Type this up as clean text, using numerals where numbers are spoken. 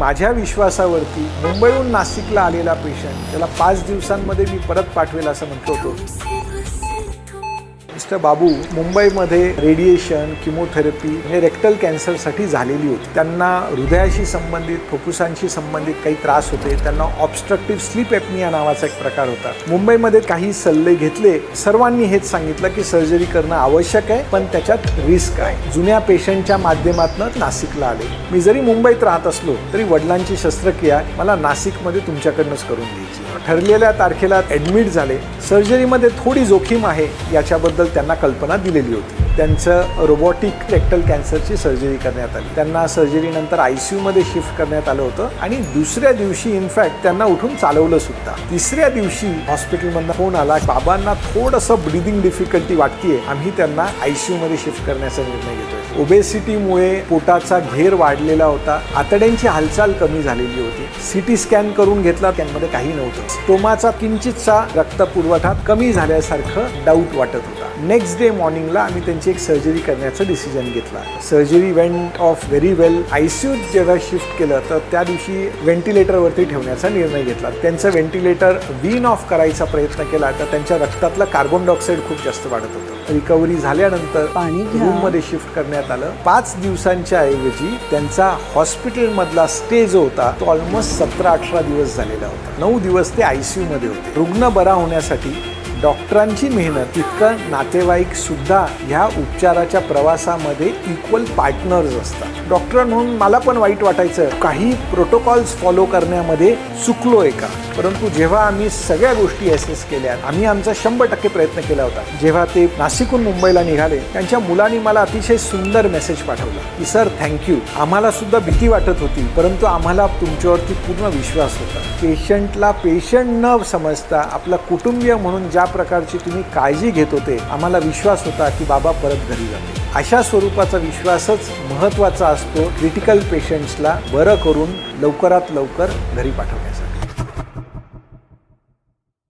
माझ्या विश्वासावरती मुंबईहून नाशिकला आलेला पेशंट त्याला 5 दिवसांमध्ये मी परत पाठवेल असं म्हटलं होतं. मिस्टर बाबू मुंबईमध्ये रेडिएशन, किमोथेरपी हे रेक्टल कॅन्सरसाठी झालेली होती. त्यांना हृदयाशी संबंधित, फुफ्फुसांशी संबंधित काही त्रास होते. त्यांना ऑब्स्ट्रक्टिव्ह स्लीप एपनिया नावाचा एक प्रकार होता. मुंबईमध्ये काही सल्ले घेतले. सर्वांनी हेच सांगितलं की सर्जरी करणं आवश्यक आहे, पण त्याच्यात रिस्क आहे. जुन्या पेशंटच्या माध्यमातून नाशिकला आले. मी जरी मुंबईत राहत असलो तरी वडिलांची शस्त्रक्रिया मला नाशिकमध्ये तुमच्याकडनंच करून द्यायची. ठरलेल्या तारखेला ॲडमिट झाले. सर्जरीमध्ये थोडी जोखीम आहे याच्याबद्दल त्यांना कल्पना दिलेली होती. त्यांचं रोबोटिक रेक्टल कॅन्सरची सर्जरी करण्यात आली. त्यांना सर्जरीनंतर ICU मध्ये शिफ्ट करण्यात आलं होतं आणि दुसऱ्या दिवशी इनफॅक्ट त्यांना उठून चालवलं सुद्धा. तिसऱ्या दिवशी हॉस्पिटलमधनं फोन आला, बाबांना थोडंसं ब्रीदिंग डिफिकल्टी वाटतेय, आम्ही त्यांना ICU मध्ये शिफ्ट करण्याचा निर्णय घेतोय. ओबेसिटीमुळे पोटाचा घेर वाढलेला होता. आतड्यांची हालचाल कमी झालेली होती. CT स्कॅन करून घेतला, त्यांमध्ये काही नव्हतं. स्टोमाचा किंचितसा रक्तपुरवठा कमी झाल्यासारखं डाऊट वाटत होता. नेक्स्ट डे मॉर्निंगला आम्ही त्यांची एक सर्जरी करण्याचा डिसिजन घेतला. Surgery went of very well. ICU जेव्हा शिफ्ट केलं तर त्या दिवशी व्हेंटिलेटरवरती ठेवण्याचा निर्णय घेतला. त्यांचं व्हेंटिलेटर वीन ऑफ करायचा प्रयत्न केला तर त्यांच्या रक्तातलं कार्बन डायऑक्साईड खूप जास्त वाढत होतं. रिकव्हरी झाल्यानंतर रूममध्ये शिफ्ट करण्यात आलं. 5 दिवसांच्या ऐवजी त्यांचा हॉस्पिटलमधला स्टे जो होता तो ऑलमोस्ट 17-18 दिवस झालेला होता. 9 दिवस ते ICU मध्ये होते. रुग्ण बरा होण्यासाठी डॉक्टरांची मेहनत तितकं नातेवाईक सुद्धा ह्या उपचाराच्या प्रवासामध्ये इक्वल पार्टनर्स असतात. डॉक्टर म्हणून मला पण वाईट वाटायचं, काही प्रोटोकॉल्स फॉलो करण्यामध्ये चुकलोय का. परंतु जेव्हा आम्ही सगळ्या गोष्टी असेस केल्या, आम्ही आमचा 100% प्रयत्न केला होता. जेव्हा ते नाशिकहून मुंबईला निघाले, त्यांच्या मुलांनी मला अतिशय सुंदर मेसेज पाठवला की सर थँक्यू. आम्हाला सुद्धा भीती वाटत होती, परंतु आम्हाला तुमच्यावरती पूर्ण विश्वास होता. पेशंटला पेशंट न समजता आपला कुटुंबीय म्हणून ज्या प्रकारची तुम्ही काळजी घेत होते, आम्हाला विश्वास होता की बाबा परत घरी जाते. अशा स्वरूपाचा विश्वासच महत्त्वाचा असतो क्रिटिकल पेशंट्सला बरं करून लवकरात लवकर घरी पाठवण्यासाठी.